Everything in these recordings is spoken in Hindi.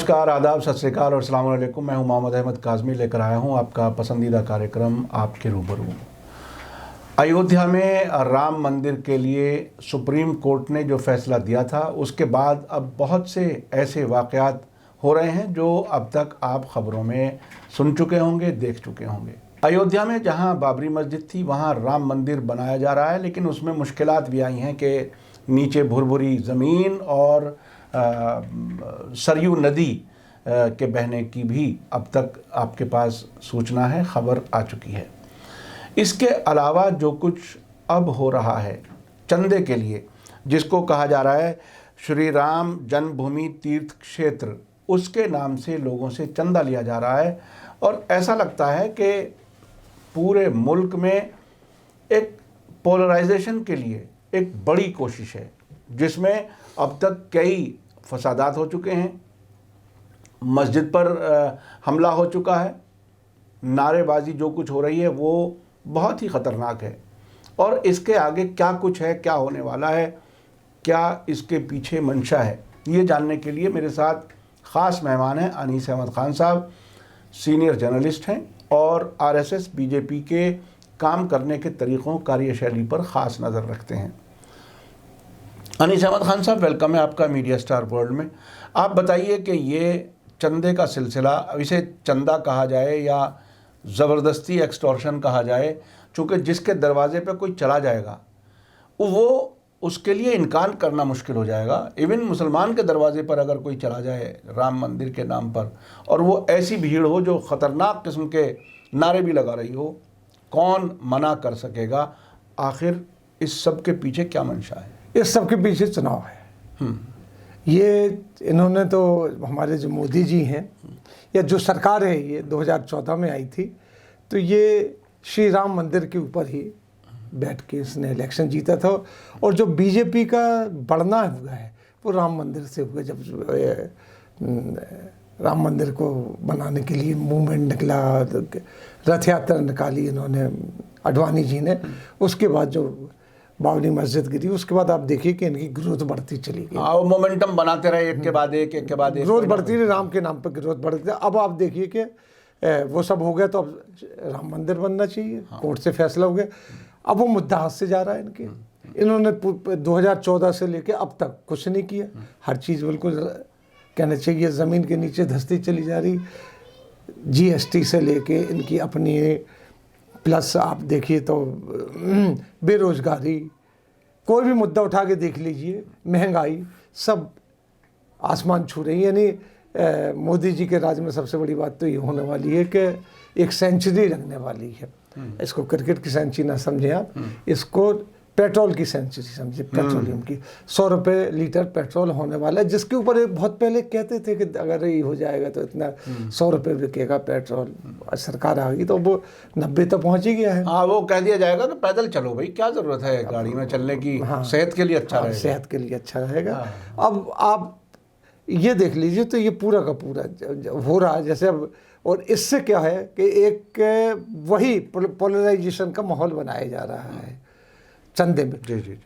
नमस्कार, आदाब, सत श्री अकाल और अस्सलाम वालेकुम। मैं हूं मोहम्मद अहमद काज़मी, लेकर आया हूं आपका पसंदीदा कार्यक्रम आपके रूबरू। अयोध्या में राम मंदिर के लिए सुप्रीम कोर्ट ने जो फैसला दिया था, उसके बाद अब बहुत से ऐसे वाक़यात हो रहे हैं जो अब तक आप ख़बरों में सुन चुके होंगे, देख चुके होंगे। अयोध्या में जहां बाबरी मस्जिद थी वहां राम मंदिर बनाया जा रहा है, लेकिन उसमें मुश्किलात भी आई हैं कि नीचे भुरभुरी ज़मीन और सरयू नदी के बहने की भी अब तक आपके पास सूचना है, खबर आ चुकी है। इसके अलावा जो कुछ अब हो रहा है चंदे के लिए, जिसको कहा जा रहा है श्री राम जन्मभूमि तीर्थ क्षेत्र, उसके नाम से लोगों से चंदा लिया जा रहा है। और ऐसा लगता है कि पूरे मुल्क में एक पोलराइजेशन के लिए एक बड़ी कोशिश है, जिसमें अब तक कई फसादात हो चुके हैं, मस्जिद पर हमला हो चुका है, नारेबाजी जो कुछ हो रही है वो बहुत ही ख़तरनाक है। और इसके आगे क्या कुछ है, क्या होने वाला है, क्या इसके पीछे मंशा है, ये जानने के लिए मेरे साथ ख़ास मेहमान हैं अनीस अहमद ख़ान साहब। सीनियर जर्नलिस्ट हैं और आरएसएस बीजेपी के काम करने के तरीक़ों, कार्यशैली पर ख़ास नज़र रखते हैं। अनीस अहमद ख़ान साहब, वेलकम है आपका मीडिया स्टार वर्ल्ड में। आप बताइए कि ये चंदे का सिलसिला, इसे चंदा कहा जाए या ज़बरदस्ती एक्सटॉर्शन कहा जाए, चूँकि जिसके दरवाज़े पे कोई चला जाएगा वो उसके लिए इनकार करना मुश्किल हो जाएगा। इवन मुसलमान के दरवाज़े पर अगर कोई चला जाए राम मंदिर के नाम पर, और वो ऐसी भीड़ हो जो ख़तरनाक किस्म के नारे भी लगा रही हो, कौन मना कर सकेगा? आखिर इस सब के पीछे क्या मंशा है? इस सब के पीछे चुनाव है। ये इन्होंने तो, हमारे जो मोदी जी हैं या जो सरकार है, ये 2014 में आई थी, तो ये श्री राम मंदिर के ऊपर ही बैठ के इसने इलेक्शन जीता था। और जो बीजेपी का बढ़ना हुआ है वो राम मंदिर से हुआ। जब राम मंदिर को बनाने के लिए मूवमेंट निकला, रथ यात्रा निकाली इन्होंने, अडवाणी जी ने, उसके बाद जो बाबरी मस्जिद गिरी, उसके बाद आप देखिए कि इनकी ग्रोथ बढ़ती चली गई। वो मोमेंटम बनाते रहे, एक के बाद एक के बाद एक, ग्रोथ बढ़ती रही, राम के नाम पर ग्रोथ बढ़ती रही। अब आप देखिए कि वो सब हो गया, तो अब राम मंदिर बनना चाहिए। कोर्ट से फैसला हो गया, अब वो मुद्दा हाथ से जा रहा है इनके। इन्होंने 2014 से लेके अब तक कुछ नहीं किया। हर चीज़ बिल्कुल कहना चाहिए ज़मीन के नीचे धंसती चली जा रही। GST से लेके इनकी अपनी, प्लस आप देखिए तो बेरोज़गारी, कोई भी मुद्दा उठा के देख लीजिए, महंगाई, सब आसमान छू रही है। यानी मोदी जी के राज में सबसे बड़ी बात तो ये होने वाली है कि एक सेंचुरी लगने वाली है। इसको क्रिकेट की सेंचुरी ना समझें आप, इसको पेट्रोल की सेंचुरी समझिए, पेट्रोलियम की। 100 रुपये लीटर पेट्रोल होने वाला है, जिसके ऊपर बहुत पहले कहते थे कि अगर ये हो जाएगा तो इतना 100 रुपये बिकेगा पेट्रोल। सरकार आ गई तो वो 90 तो पहुंच ही गया है। हाँ, वो कह दिया जाएगा कि पैदल चलो भाई, क्या ज़रूरत है गाड़ी में चलने की। हाँ, सेहत के लिए अच्छा रहेगा। सेहत के लिए अच्छा रहेगा। अब आप ये देख लीजिए तो ये पूरा का पूरा हो रहा है जैसे अब। और इससे क्या है कि एक वही पोलराइजेशन का माहौल बनाया जा रहा है चंदे में। जी।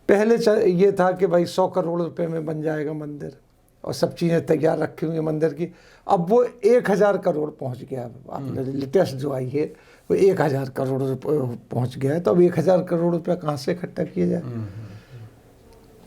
पहले ये था कि भाई 100 करोड़ रुपए में बन जाएगा मंदिर और सब चीज़ें तैयार रखी हुई है मंदिर की। अब वो 1000 करोड़ पहुंच गया। आपने लेटेस्ट जो आई है वो 1000 करोड़ रुपये पहुंच गया है। तो अब 1000 करोड़ रुपये कहाँ से इकट्ठा किया जाए?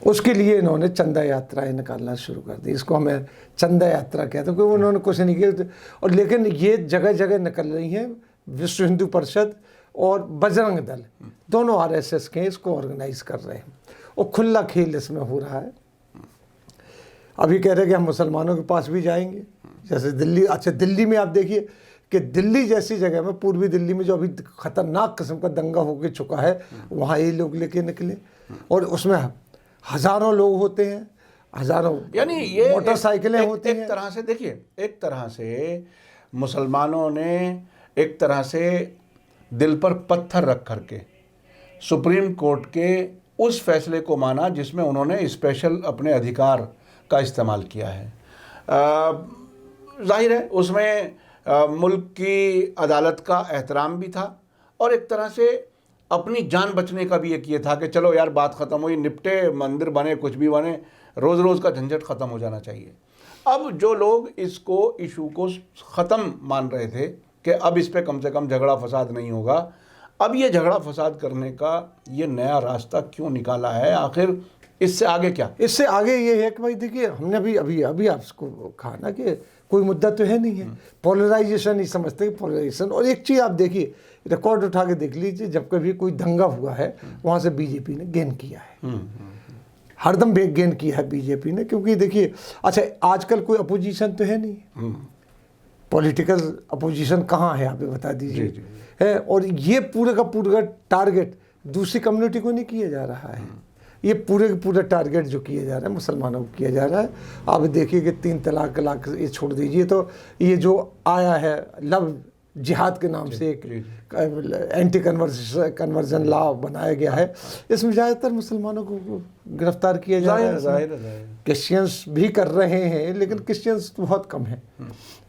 उसके लिए इन्होंने चंदा यात्राएं निकालना शुरू कर दी। इसको हमें चंदा यात्रा कहते हैं, क्योंकि उन्होंने कुछ नहीं किया। और लेकिन ये जगह जगह निकल रही हैं। विश्व हिंदू परिषद और बजरंग दल दोनों RSS के इसको ऑर्गेनाइज कर रहे हैं और खुला खेल इसमें हो रहा है। अभी कह रहे हैं कि हम मुसलमानों के पास भी जाएंगे, जैसे दिल्ली। अच्छा, दिल्ली में आप देखिए कि दिल्ली जैसी जगह में, पूर्वी दिल्ली में जो अभी खतरनाक किस्म का दंगा होकर चुका है, वहाँ ये लोग लेके निकले और उसमें हज़ारों लोग होते हैं, हज़ारों, यानी ये मोटरसाइकिलें होती हैं। एक तरह से देखिए, एक तरह से मुसलमानों ने एक तरह से दिल पर पत्थर रख करके सुप्रीम कोर्ट के उस फैसले को माना जिसमें उन्होंने स्पेशल अपने अधिकार का इस्तेमाल किया है। जाहिर है उसमें मुल्क की अदालत का एहतराम भी था और एक तरह से अपनी जान बचने का भी एक ये था कि चलो यार बात ख़त्म हुई, निपटे, मंदिर बने, कुछ भी बने, रोज़ रोज़ का झंझट ख़त्म हो जाना चाहिए। अब जो लोग इसको इशू को ख़त्म मान रहे थे कि अब इस पे कम से कम झगड़ा फसाद नहीं होगा, अब ये झगड़ा फसाद करने का ये नया रास्ता क्यों निकाला है? आखिर इससे आगे क्या? इससे आगे ये है कि भाई देखिए, हमने अभी अभी अभी आपको कहा ना कि कोई मुद्दा तो है नहीं है, पोलराइजेशन ही समझते हैं पोलराइजेशन। और एक चीज़ आप देखिए, रिकॉर्ड उठा के देख लीजिए, जब कभी कोई दंगा हुआ है वहाँ से बीजेपी ने गेन किया है, हरदम गेन किया है बीजेपी ने। क्योंकि देखिए, अच्छा आजकल कोई अपोजिशन तो है नहीं, पॉलिटिकल अपोजिशन कहाँ है आप ये बता दीजिए, है। और ये पूरे का पूरा टारगेट दूसरी कम्युनिटी को नहीं किया जा रहा है, ये पूरे का पूरा टारगेट जो किया जा रहा है मुसलमानों को किया जा रहा है। आप देखिए कि 3 तलाक ये छोड़ दीजिए, तो ये जो आया है लव जिहाद के नाम से एक एंटी कन्वर्जन लॉ बनाया गया है, इसमें ज़्यादातर मुसलमानों को गिरफ्तार किया जा रहा है। क्रिश्चियंस भी कर रहे हैं, लेकिन क्रिश्चियंस तो बहुत कम हैं,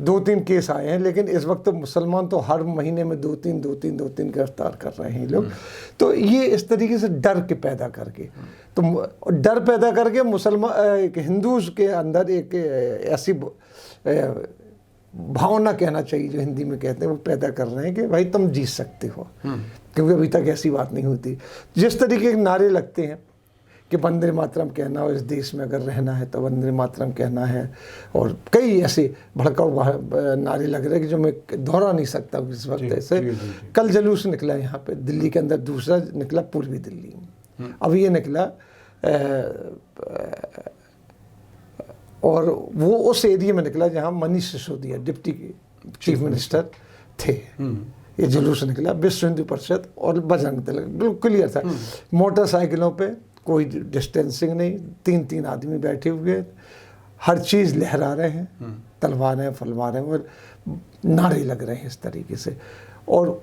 2-3 केस आए हैं। लेकिन इस वक्त तो मुसलमान तो हर महीने में 2-3 गिरफ्तार कर रहे हैं लोग। तो ये इस तरीके से डर के पैदा करके, तो डर पैदा करके मुसलमान हिंदूज के अंदर एक ऐसी भावना कहना चाहिए जो हिंदी में कहते हैं, वो पैदा कर रहे हैं कि भाई तुम जीत सकते हो, क्योंकि अभी तक ऐसी बात नहीं होती। जिस तरीके के नारे लगते हैं कि वंदे मातरम कहना हो, इस देश में अगर रहना है तो वंदे मातरम कहना है, और कई ऐसे भड़काऊ नारे लग रहे हैं कि जो मैं दोहरा नहीं सकता इस वक्त। ऐसे कल जुलूस निकला यहाँ पे दिल्ली के अंदर, दूसरा निकला पूर्वी दिल्ली में, अब ये निकला और वो उस एरिया में निकला जहाँ Manish Sisodia deputy chief minister थे। ये जुलूस निकला विश्व हिंदू परिषद और बजरंग दल, बिल्कुल क्लियर था। मोटरसाइकिलों पे कोई डिस्टेंसिंग नहीं, 3-3 आदमी बैठे हुए, हर चीज़ लहरा रहे हैं, तलवारें फलवारें और नारे लग रहे हैं इस तरीके से। और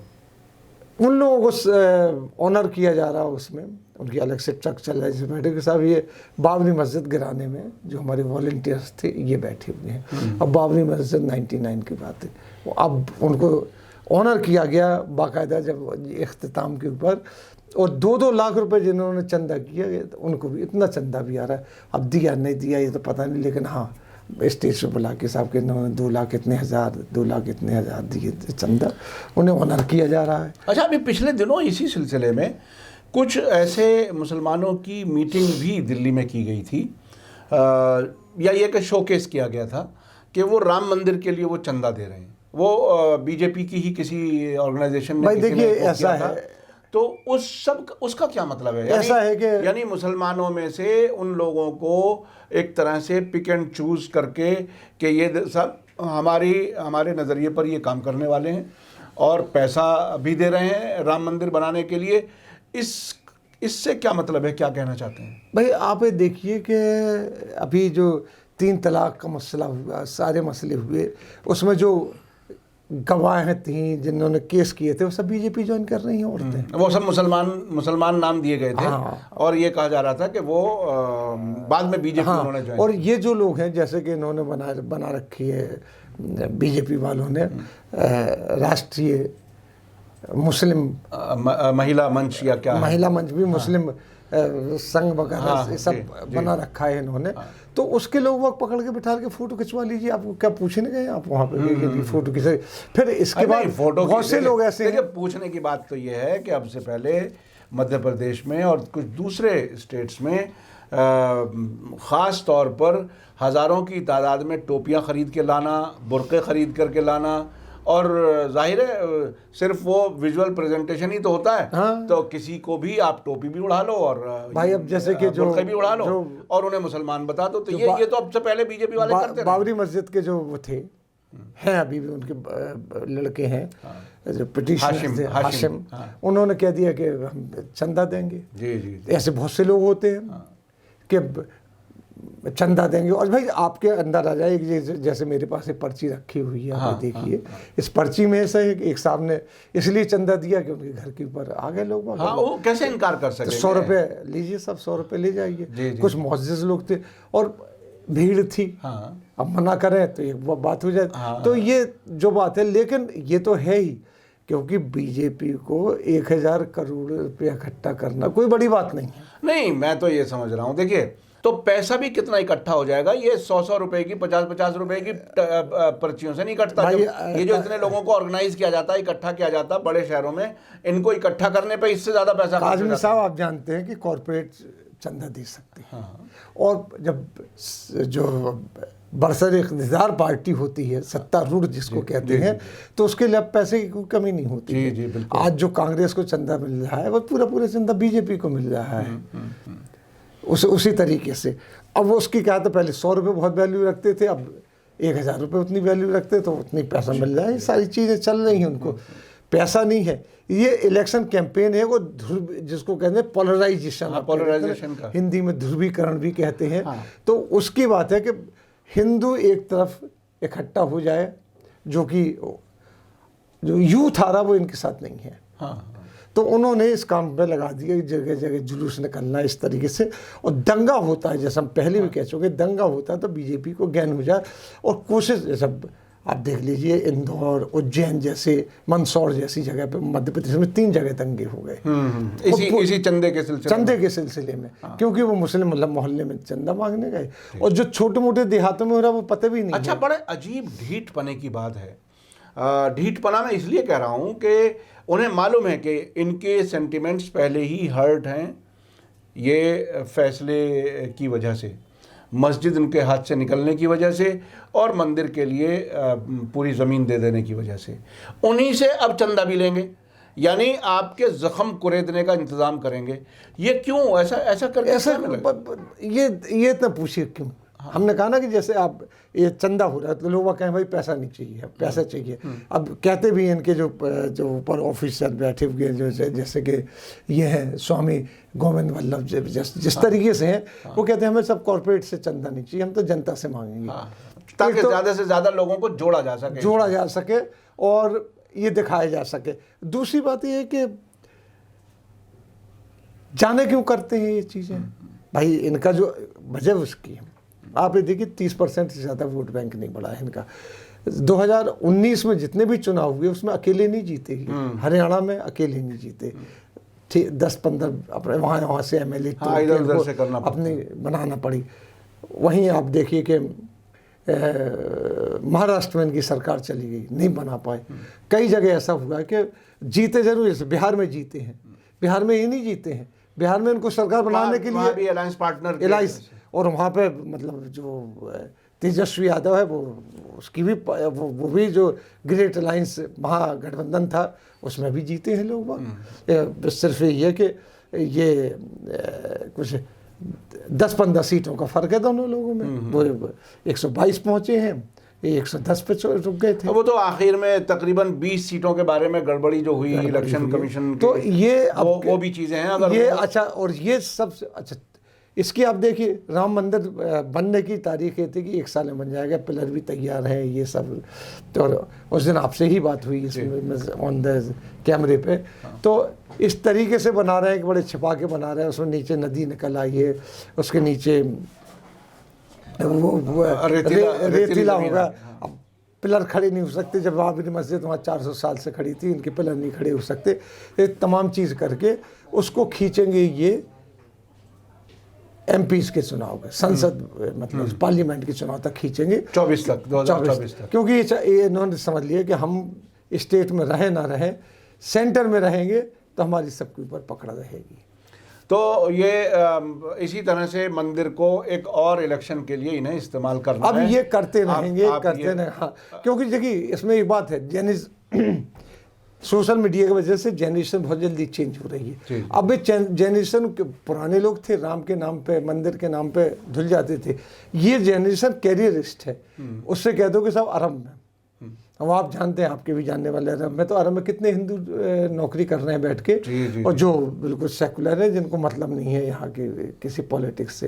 उन लोगों को ऑनर किया जा रहा है, उसमें उनकी अलग से ट्रक चल रहा है जिसमें बैठे के साथ। ये बाबरी मस्जिद गिराने में जो हमारे वॉलंटियर्स थे ये बैठे हुए हैं। अब बाबरी मस्जिद 99 की बात है, अब उनको ऑनर किया गया बाकायदा जब इख्तिताम के ऊपर, और 2-2 लाख रुपए जिन्होंने चंदा किया उनको भी इतना चंदा भी आ रहा है। अब दिया नहीं दिया ये तो पता नहीं, लेकिन हाँ स्टेज पे बुला के साहब के इन्होंने 2 लाख इतने हज़ार 2 लाख इतने हज़ार दिए चंदा, उन्हें ऑनर किया जा रहा है। अच्छा, अभी पिछले दिनों इसी सिलसिले में कुछ ऐसे मुसलमानों की मीटिंग भी दिल्ली में की गई थी, या ये कि शोकेस किया गया था कि वो राम मंदिर के लिए वो चंदा दे रहे हैं, वो बीजेपी की ही किसी ऑर्गेनाइजेशन ने। भाई देखिए ऐसा है, तो उसका क्या मतलब है? ऐसा है कि यानी मुसलमानों में से उन लोगों को एक तरह से पिक एंड चूज करके कि ये सब हमारे नज़रिए पर ये काम करने वाले हैं और पैसा भी दे रहे हैं राम मंदिर बनाने के लिए। इससे क्या मतलब है, क्या कहना चाहते हैं? भाई आप ये देखिए कि अभी जो 3 तलाक का मसला हुआ, सारे मसले हुए, उसमें जो गवाहें थी जिन्होंने केस किए थे वो सब बीजेपी ज्वाइन कर रही हैं औरतें। वो सब मुसलमान नाम दिए गए थे। और ये कहा जा रहा था कि वो बाद में बीजेपी उन्होंने ज्वाइन। और ये जो लोग हैं जैसे कि इन्होंने बना रखी है बीजेपी वालों ने राष्ट्रीय मुस्लिम महिला मंच या क्या महिला मंच भी मुस्लिम संघ वगैरह सब बना रखा है इन्होंने। तो उसके लोग वक्त पकड़ के बिठा के फोटो खिंचवा लीजिए, आपको क्या पूछने गए आप वहाँ पे फोटो खिंचे। फिर इसके बाद बहुत से लोग ऐसे हैं। पूछने की बात तो ये है कि अब से पहले मध्य प्रदेश में और कुछ दूसरे स्टेट्स में ख़ास तौर पर हज़ारों की तादाद में टोपियाँ ख़रीद के लाना, बुर्क़े ख़रीद करके लाना, और जाहिर है सिर्फ वो विजुअल प्रेजेंटेशन ही तो होता है। हाँ। तो किसी को भी आप टोपी भी उड़ा लो और भाई अब जैसे कि जो भी उड़ा लो और उन्हें मुसलमान बता दो। तो ये तो अब से पहले बीजेपी वाले करते थे। बाबरी मस्जिद के जो वो थे हैं अभी भी उनके लड़के हैं जो पिटीशनर थे, हाशिम, उन्होंने कह दिया कि हम चंदा देंगे। जी। ऐसे बहुत से लोग होते हैं कि चंदा देंगे। और भाई आपके अंदर आ जाए, जैसे मेरे पास एक पर्ची रखी हुई है, आप देखिए इस पर्ची में ऐसा है कि एक साहब ने इसलिए चंदा दिया कि उनके घर के ऊपर आ गए लोग। वो कैसे इनकार कर सकते? 100 रुपये लीजिए, सब 100 रुपये ले जाइए। कुछ मुअज़्ज़िज़ लोग थे और भीड़ थी। अब मना करें तो एक बात हो जाए। तो ये जो बात है, लेकिन ये तो है ही, क्योंकि बीजेपी को 1000 करोड़ रुपया इकट्ठा करना कोई बड़ी बात नहीं है। नहीं, मैं तो ये समझ रहा हूँ, देखिए तो पैसा भी कितना इकट्ठा हो जाएगा? ये 100 रुपए की, 50 रुपए की पर्चियों से नहीं इकट्ठा। ये जो इतने लोगों को ऑर्गेनाइज किया जाता है, इकट्ठा किया जाता है बड़े शहरों में, इनको इकट्ठा करने पे इससे ज्यादा पैसा खर्च काजमी साहब, आप जानते हैं कि कॉरपोरेट चंदा दे सकते हैं। हाँ। और जब जो बरसर इक़्तिदार पार्टी होती है, सत्तारूढ़ जिसको कहते हैं, तो उसके लिए अब पैसे की कोई कमी नहीं होती है। जी बिल्कुल। आज जो कांग्रेस को चंदा मिल रहा है वो पूरा चंदा बीजेपी को मिल रहा है। उसी तरीके से अब वो उसकी क्या, तो पहले 100 रुपये बहुत वैल्यू रखते थे, अब 1000 रुपये उतनी वैल्यू रखते, तो उतनी पैसा मिल रहा है। ये सारी चीज़ें चल रही हैं, उनको पैसा नहीं है। ये इलेक्शन कैंपेन है, वो जिसको कहते हैं पोलराइजेशन, पोलराइजेशन का हिंदी में ध्रुवीकरण भी कहते हैं। हाँ। तो उसकी बात है कि हिंदू एक तरफ इकट्ठा हो जाए, जो यूथ आ रहा वो इनके साथ नहीं है। हाँ। तो उन्होंने इस काम पे लगा दिया कि जगह जगह जुलूस निकलना इस तरीके से, और दंगा होता है, जैसे हम पहले भी कह चुके, दंगा होता है तो बीजेपी को ज्ञान हो जाए। और कोशिश, जैसे आप देख लीजिए इंदौर, उज्जैन जैसे, मंदसौर जैसी जगह पे मध्य प्रदेश में 3 जगह दंगे हो गए इसी चंदे के सिलसिले में। क्योंकि वो मुस्लिम मोहल्ले में चंदा मांगने गए, और जो छोटे मोटे देहातों में हो रहा वो पता भी नहीं। अच्छा, बड़े अजीब ढीठपने की बात है। ढीठपना मैं इसलिए कह रहा हूँ कि उन्हें मालूम है कि इनके सेंटिमेंट्स पहले ही हर्ट हैं, ये फैसले की वजह से, मस्जिद उनके हाथ से निकलने की वजह से, और मंदिर के लिए पूरी ज़मीन दे देने की वजह से। उन्हीं से अब चंदा भी लेंगे, यानी आपके ज़ख्म कुरेदने का इंतज़ाम करेंगे। ये क्यों ऐसा करके? ऐसा ये इतना पूछिए क्यों? हमने कहा ना कि जैसे आप ये चंदा हो रहा है तो लोग कहें भाई पैसा नहीं चाहिए, पैसा चाहिए। अब कहते भी इनके जो ऊपर ऑफिसर बैठे हुए जो जैसे कि ये हैं स्वामी गोविंद वल्लभ जिस तरीके से हैं, वो कहते हैं हमें सब कॉर्पोरेट से चंदा नहीं चाहिए, हम तो जनता से मांगेंगे, ताकि ज़्यादा से ज़्यादा लोगों को जोड़ा जा सके और ये दिखाया जा सके। दूसरी बात ये है कि जाने क्यों करते हैं ये चीज़ें भाई, इनका जो वजह उसकी है। आप ये देखिए 30% से ज़्यादा वोट बैंक नहीं बढ़ा है इनका। 2019 में जितने भी चुनाव हुए उसमें अकेले नहीं जीते, हरियाणा में अकेले नहीं जीते, 10-15 अपने वहाँ से MLA इधर से करना अपनी बनाना पड़ी। वहीं आप देखिए कि महाराष्ट्र में इनकी सरकार चली गई, नहीं बना पाए। कई जगह ऐसा हुआ कि जीते जरूर, जैसे बिहार में जीते हैं, बिहार में ये नहीं जीते हैं, बिहार में इनको सरकार बनाने के लिए अलायंस पार्टनर, और वहाँ पे मतलब जो तेजस्वी यादव है वो उसकी भी वो भी जो ग्रेट अलायंस महागठबंधन था उसमें भी जीते हैं लोग। सिर्फ ये है कि ये कुछ 10-15 सीटों का फ़र्क है दोनों लोगों में। वो 122 पहुँचे हैं, 110 पे रुक गए थे। वो तो आखिर में तकरीबन 20 सीटों के बारे में गड़बड़ी जो हुई इलेक्शन कमीशन, तो ये वो भी चीज़ें हैं अगर ये। अच्छा, और ये सबसे अच्छा इसकी आप देखिए, राम मंदिर बनने की तारीख ये थी कि 1 साल में बन जाएगा, पिलर भी तैयार है, ये सब। तो उस दिन आपसे ही बात हुई इसमें ऑन द कैमरे पे। तो इस तरीके से बना रहे हैं कि बड़े छिपा के बना रहे हैं, उसमें नीचे नदी निकल आई है, उसके नीचे वो रेतीला होगा। अब पिलर खड़े नहीं हो सकते, जब बाबरी मस्जिद वहाँ 400 साल से खड़ी थी, इनके पिलर नहीं खड़े हो सकते। ये तमाम चीज़ करके उसको खींचेंगे ये MPs के चुनाव के, संसद मतलब पार्लियामेंट के चुनाव तक खींचेंगे, 2024 तक। क्योंकि ये इन्होंने समझ लिया कि हम स्टेट में रहे ना रहे, सेंटर में रहेंगे तो हमारी सबके ऊपर पकड़ रहेगी। तो ये इसी तरह से मंदिर को एक और इलेक्शन के लिए इन्हें इस्तेमाल करना अब है। ये करते रहेंगे, करते रहें। हाँ, क्योंकि देखिए इसमें एक बात है, सोशल मीडिया की वजह से जनरेशन बहुत जल्दी चेंज हो रही है। अब ये जनरेशन, पुराने लोग थे राम के नाम पे, मंदिर के नाम पे धुल जाते थे, ये जनरेशन कैरियरिस्ट है। उससे कह दो कि सब अरब में, अब आप जानते हैं, आपके भी जानने वाले अरब में, तो अरब में कितने हिंदू नौकरी कर रहे हैं बैठ के, और जो बिल्कुल सेकुलर है, जिनको मतलब नहीं है यहाँ के किसी पॉलिटिक्स से।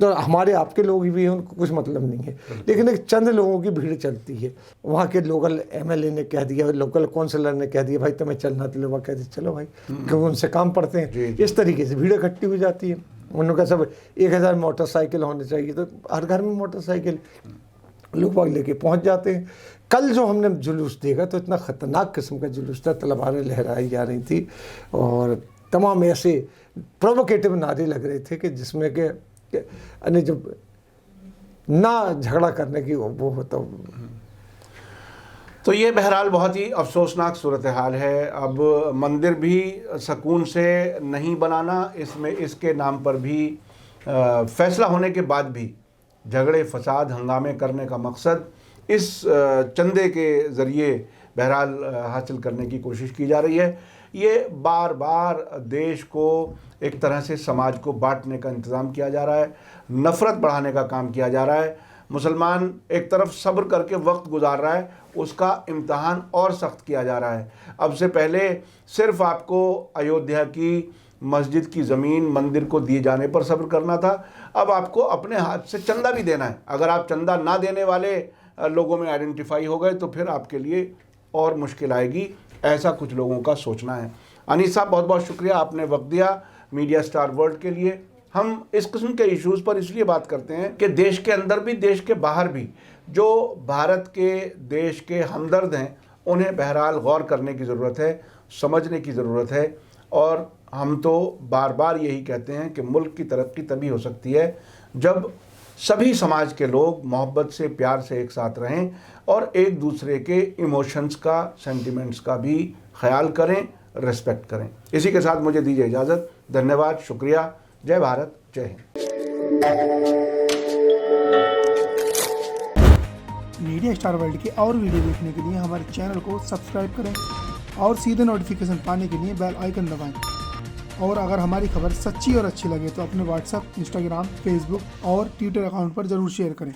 तो हमारे आपके लोग भी हैं, उनको कुछ मतलब नहीं है, लेकिन एक चंद लोगों की भीड़ चलती है। वहाँ के लोकल MLA ने कह दिया, लोकल काउंसिलर ने कह दिया भाई तुम्हें चलना, तो लोग कहते चलो भाई, क्योंकि उनसे काम पड़ते हैं। इस तरीके से भीड़ इकट्ठी हो जाती है। उन्होंने कहा सब 1000 मोटरसाइकिल होने चाहिए, तो हर घर में मोटरसाइकिल लोग लेके पहुँच जाते हैं। कल जो हमने जुलूस देखा तो इतना ख़तरनाक किस्म का जुलूस था, तलवारें लहराई जा रही थी और तमाम ऐसे प्रोवोकेटिव नारे लग रहे थे कि जिसमें कि यानी जब ना झगड़ा करने की वो हो तो ये बहरहाल बहुत ही अफसोसनाक सूरत हाल है। अब मंदिर भी सुकून से नहीं बनाना, इसमें इसके नाम पर भी फैसला होने के बाद भी झगड़े फसाद हंगामे करने का मकसद इस चंदे के ज़रिए बहरहाल हासिल करने की कोशिश की जा रही है। ये बार बार देश को एक तरह से समाज को बांटने का इंतज़ाम किया जा रहा है, नफ़रत बढ़ाने का काम किया जा रहा है। मुसलमान एक तरफ सब्र करके वक्त गुजार रहा है, उसका इम्तहान और सख्त किया जा रहा है। अब से पहले सिर्फ आपको अयोध्या की मस्जिद की ज़मीन मंदिर को दिए जाने पर सब्र करना था, अब आपको अपने हाथ से चंदा भी देना है। अगर आप चंदा ना देने वाले लोगों में आइडेंटिफाई हो गए तो फिर आपके लिए और मुश्किल आएगी, ऐसा कुछ लोगों का सोचना है। अनीस साहब, बहुत बहुत शुक्रिया, आपने वक्त दिया मीडिया स्टार वर्ल्ड के लिए। हम इस किस्म के इश्यूज़ पर इसलिए बात करते हैं कि देश के अंदर भी देश के बाहर भी जो भारत के देश के हमदर्द हैं उन्हें बहरहाल गौर करने की ज़रूरत है, समझने की ज़रूरत है। और हम तो बार बार यही कहते हैं कि मुल्क की तरक्की तभी हो सकती है जब सभी समाज के लोग मोहब्बत से, प्यार से एक साथ रहें और एक दूसरे के इमोशंस का, सेंटिमेंट्स का भी ख्याल करें, रिस्पेक्ट करें। इसी के साथ मुझे दीजिए इजाज़त। धन्यवाद, शुक्रिया, जय भारत, जय हिंद। मीडिया स्टार वर्ल्ड के और वीडियो देखने के लिए हमारे चैनल को सब्सक्राइब करें और सीधे नोटिफिकेशन पाने के लिए बेल आइकन दबाएं। और अगर हमारी खबर सच्ची और अच्छी लगे तो अपने व्हाट्सएप, इंस्टाग्राम, फेसबुक और ट्विटर अकाउंट पर ज़रूर शेयर करें।